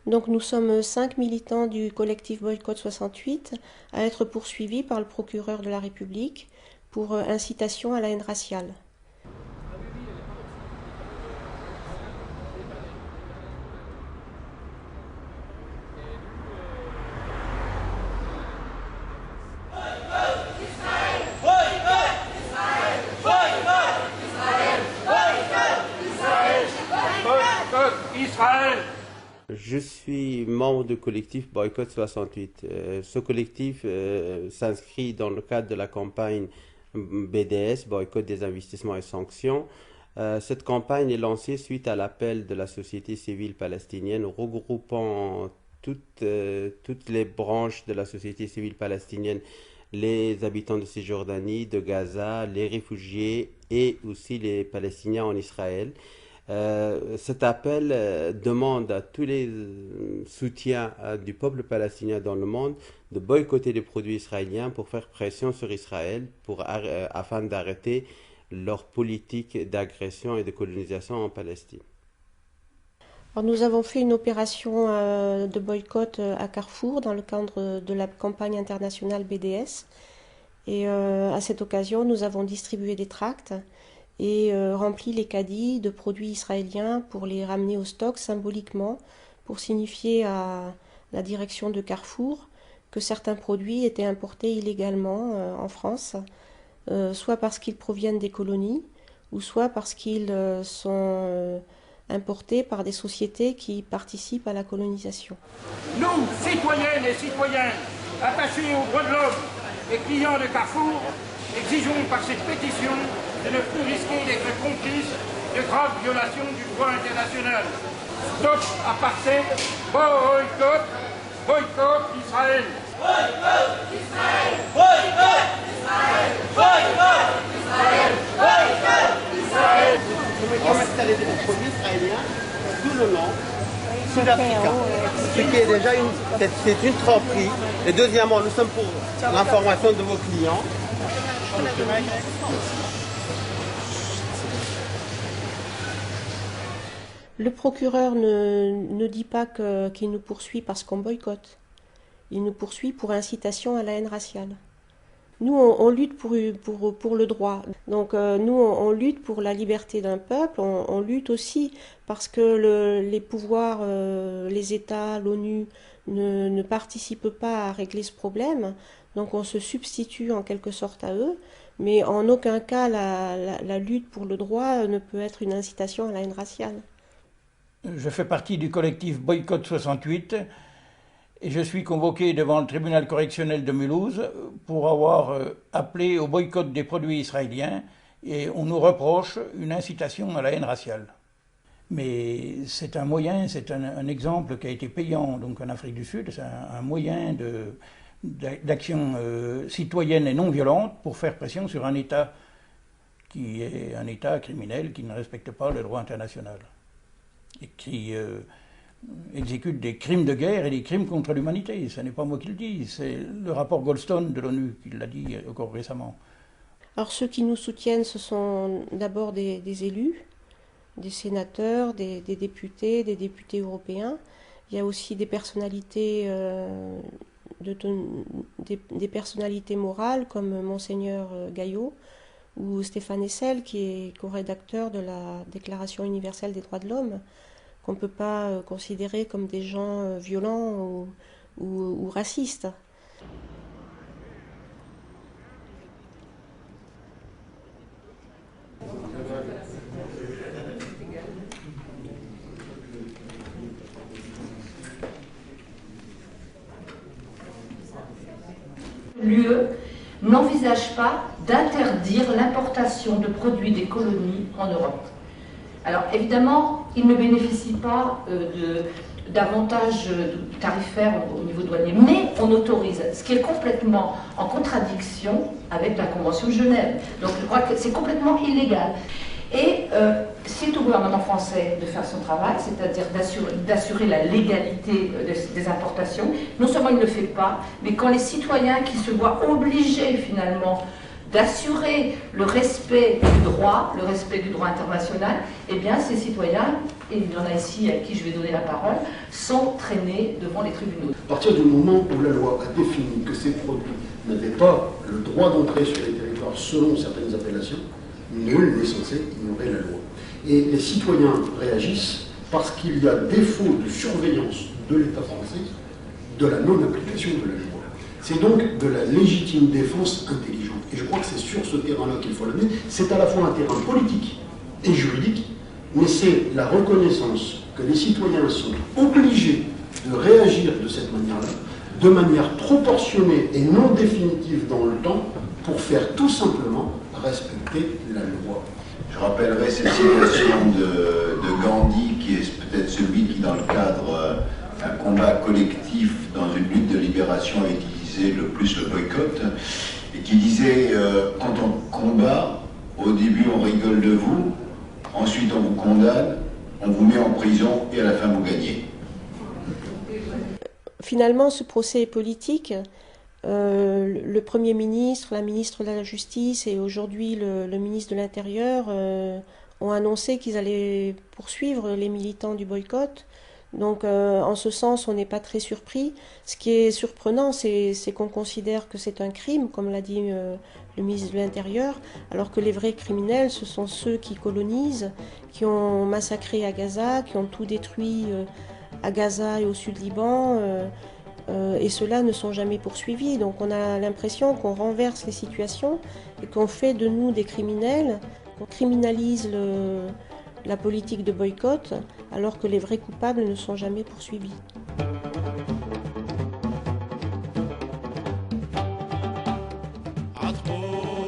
Donc nous sommes 5 militants du collectif Boycott 68 à être poursuivis par le procureur de la République pour incitation à la haine raciale. Je suis membre du collectif Boycott 68. Ce collectif s'inscrit dans le cadre de la campagne BDS, Boycott des investissements et sanctions. Cette campagne est lancée suite à l'appel de la société civile palestinienne regroupant toutes les branches de la société civile palestinienne, les habitants de Cisjordanie, de Gaza, les réfugiés et aussi les Palestiniens en Israël. Cet appel demande à tous les soutiens du peuple palestinien dans le monde de boycotter les produits israéliens pour faire pression sur Israël afin d'arrêter leur politique d'agression et de colonisation en Palestine. Alors nous avons fait une opération de boycott à Carrefour dans le cadre de la campagne internationale BDS. Et à cette occasion, nous avons distribué des tracts et rempli les caddies de produits israéliens pour les ramener au stock symboliquement, pour signifier à la direction de Carrefour que certains produits étaient importés illégalement en France, soit parce qu'ils proviennent des colonies, ou soit parce qu'ils sont importés par des sociétés qui participent à la colonisation. Nous, citoyennes et citoyens, attachés aux droits de l'homme et clients de Carrefour, exigeons par cette pétition de ne plus risquer d'être complices de graves violations du droit international. Stop apartheid, boycott, boycott Israël. Boycott Israël, boycott Israël, boycott Israël, boycott Israël. Nous pouvons commercialiser des produits israéliens tout le long sud-africain. Ce qui est déjà une tromperie. Et deuxièmement, nous sommes pour l'information de vos clients. Le procureur ne dit pas qu'il nous poursuit parce qu'on boycotte. Il nous poursuit pour incitation à la haine raciale. Nous, on lutte pour le droit. Donc nous, on lutte pour la liberté d'un peuple. On lutte aussi parce que les pouvoirs, les États, l'ONU ne participent pas à régler ce problème. Donc on se substitue en quelque sorte à eux. Mais en aucun cas, la lutte pour le droit ne peut être une incitation à la haine raciale. Je fais partie du collectif Boycott 68 et je suis convoqué devant le tribunal correctionnel de Mulhouse pour avoir appelé au boycott des produits israéliens et on nous reproche une incitation à la haine raciale. Mais c'est un moyen, c'est un exemple qui a été payant donc en Afrique du Sud, c'est un moyen d'action citoyenne et non violente pour faire pression sur un État qui est un État criminel qui ne respecte pas le droit international et qui exécute des crimes de guerre et des crimes contre l'humanité. Ce n'est pas moi qui le dis, c'est le rapport Goldstone de l'ONU qui l'a dit encore récemment. Alors ceux qui nous soutiennent, ce sont d'abord des élus, des sénateurs, des députés européens. Il y a aussi des personnalités, des personnalités morales comme Monseigneur Gaillot ou Stéphane Hessel qui est co-rédacteur de la Déclaration universelle des droits de l'homme, qu'on ne peut pas considérer comme des gens violents ou racistes. L'UE n'envisage pas d'interdire l'importation de produits des colonies en Europe. Alors évidemment, il ne bénéficie pas d'avantages tarifaires au niveau douanier, mais on autorise, ce qui est complètement en contradiction avec la Convention de Genève. Donc je crois que c'est complètement illégal. Et c'est au gouvernement français de faire son travail, c'est-à-dire d'assurer la légalité des importations. Non seulement il ne le fait pas, mais quand les citoyens qui se voient obligés finalement d'assurer le respect du droit international, eh bien ces citoyens, et il y en a ici à qui je vais donner la parole, sont traînés devant les tribunaux. À partir du moment où la loi a défini que ces produits n'avaient pas le droit d'entrer sur les territoires selon certaines appellations, nul n'est censé ignorer la loi. Et les citoyens réagissent parce qu'il y a défaut de surveillance de l'État français de la non-application de la loi. C'est donc de la légitime défense intelligente. Et je crois que c'est sur ce terrain-là qu'il faut l'amener. C'est à la fois un terrain politique et juridique, mais c'est la reconnaissance que les citoyens sont obligés de réagir de cette manière-là, de manière proportionnée et non définitive dans le temps, pour faire tout simplement respecter la loi. Je rappellerai cette citation de Gandhi, qui est peut-être celui qui, dans le cadre d'un combat collectif, dans une lutte de libération, a utilisé le plus le boycott, et qui disait quand on combat, au début on rigole de vous, ensuite on vous condamne, on vous met en prison et à la fin vous gagnez. Finalement, ce procès est politique. Le Premier ministre, la ministre de la Justice et aujourd'hui le ministre de l'Intérieur ont annoncé qu'ils allaient poursuivre les militants du boycott. Donc en ce sens, on n'est pas très surpris. Ce qui est surprenant, c'est qu'on considère que c'est un crime, comme l'a dit le ministre de l'Intérieur, alors que les vrais criminels, ce sont ceux qui colonisent, qui ont massacré à Gaza, qui ont tout détruit à Gaza et au sud Liban. Et ceux-là ne sont jamais poursuivis. Donc on a l'impression qu'on renverse les situations et qu'on fait de nous des criminels, qu'on criminalise la politique de boycott, alors que les vrais coupables ne sont jamais poursuivis. À trop